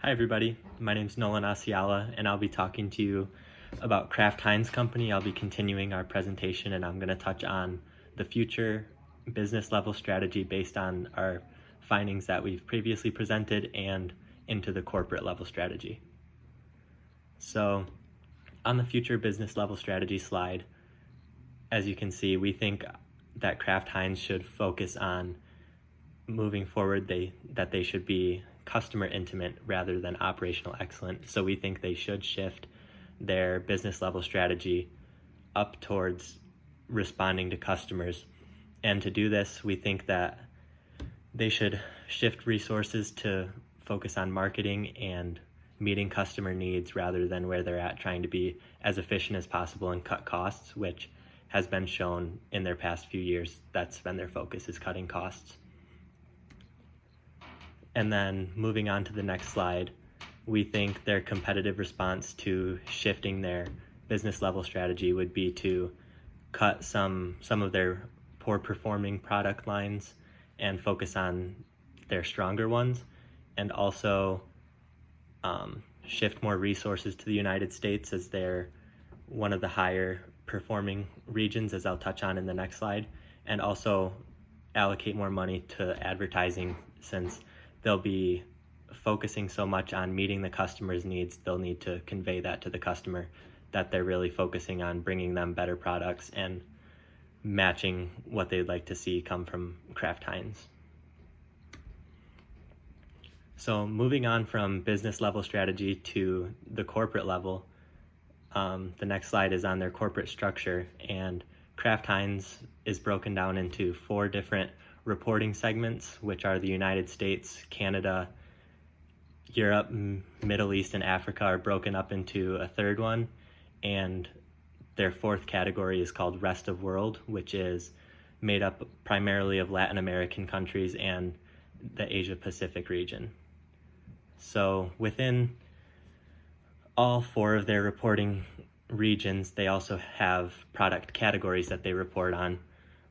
Hi everybody, my name is Nolan Asiala and I'll be talking to you about Kraft Heinz Company. I'll be continuing our presentation and I'm going to touch on the future business level strategy based on our findings that we've previously presented and into the corporate level strategy. So on the future business level strategy slide, as you can see, we think that Kraft Heinz should focus on moving forward that they should be customer intimate rather than operational excellent. So we think they should shift their business level strategy up towards responding to customers. And to do this, we think that they should shift resources to focus on marketing and meeting customer needs rather than where they're at trying to be as efficient as possible and cut costs, which has been shown in their past few years. That's been their focus, is cutting costs. And then moving on to the next slide, we think their competitive response to shifting their business level strategy would be to cut some of their poor performing product lines and focus on their stronger ones, and also shift more resources to the United States as they're one of the higher performing regions, as I'll touch on in the next slide, and also allocate more money to advertising. Since they'll be focusing so much on meeting the customer's needs, they'll need to convey that to the customer, that they're really focusing on bringing them better products and matching what they'd like to see come from Kraft Heinz. So moving on from business level strategy to the corporate level, the next slide is on their corporate structure, and Kraft Heinz is broken down into 4 different reporting segments, which are the United States, Canada, Europe, Middle East, and Africa are broken up into a third one, and their 4th category is called Rest of World, which is made up primarily of Latin American countries and the Asia Pacific region. So within all 4 of their reporting regions, they also have product categories that they report on,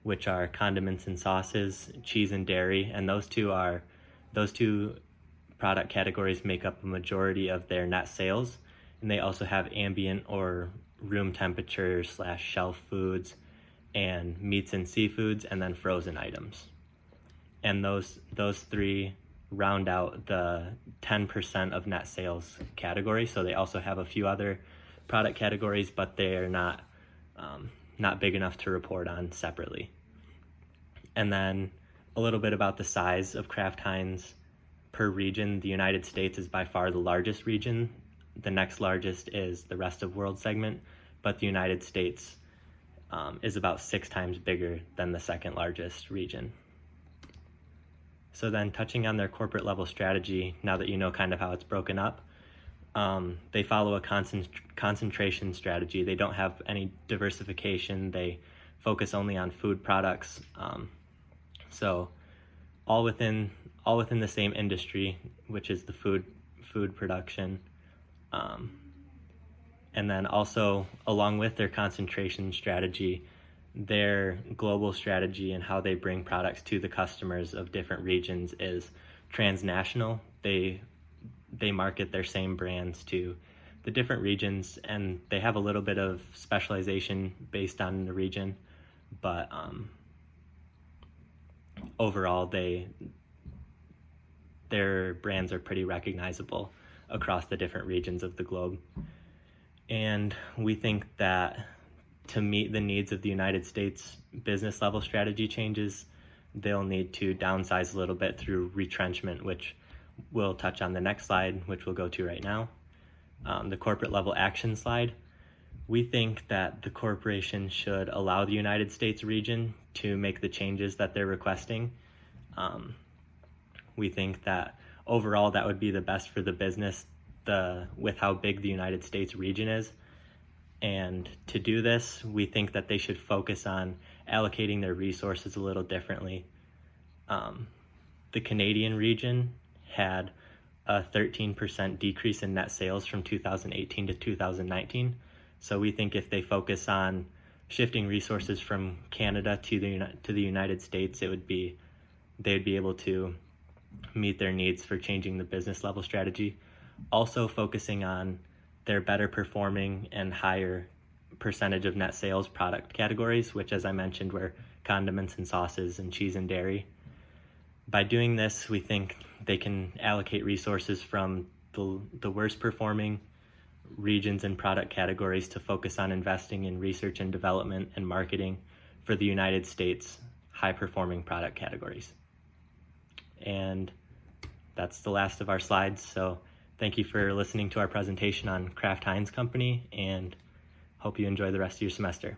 which are condiments and sauces, cheese and dairy, and those two product categories make up a majority of their net sales. And they also have ambient or room temperature / shelf foods and meats and seafoods, and then frozen items. And those 3 round out the 10% of net sales category. So they also have a few other product categories, but they are not big enough to report on separately. And then a little bit about the size of Kraft Heinz per region. The United States is by far the largest region. The next largest is the Rest of World segment, but the United States is about 6 times bigger than the second largest region. So then touching on their corporate level strategy, now that you know kind of how it's broken up, they follow a concentration strategy. They don't have any diversification. They focus only on food products. So all within the same industry, which is the food production. And then also along with their concentration strategy, their global strategy and how they bring products to the customers of different regions is transnational. They market their same brands to the different regions, and they have a little bit of specialization based on the region, but overall their brands are pretty recognizable across the different regions of the globe. And we think that to meet the needs of the United States business level strategy changes, they'll need to downsize a little bit through retrenchment, which we'll touch on the next slide, which we'll go to right now. The corporate level action slide. We think that the corporation should allow the United States region to make the changes that they're requesting. We think that overall that would be the best for the business with how big the United States region is. And to do this, we think that they should focus on allocating their resources a little differently. The Canadian region had a 13% decrease in net sales from 2018 to 2019. So we think if they focus on shifting resources from Canada to the United States, they'd be able to meet their needs for changing the business level strategy. also focusing on their better performing and higher percentage of net sales product categories, which, as I mentioned, were condiments and sauces and cheese and dairy. By doing this, we think they can allocate resources from the worst performing regions and product categories to focus on investing in research and development and marketing for the United States high performing product categories. And that's the last of our slides. So thank you for listening to our presentation on Kraft Heinz Company, and hope you enjoy the rest of your semester.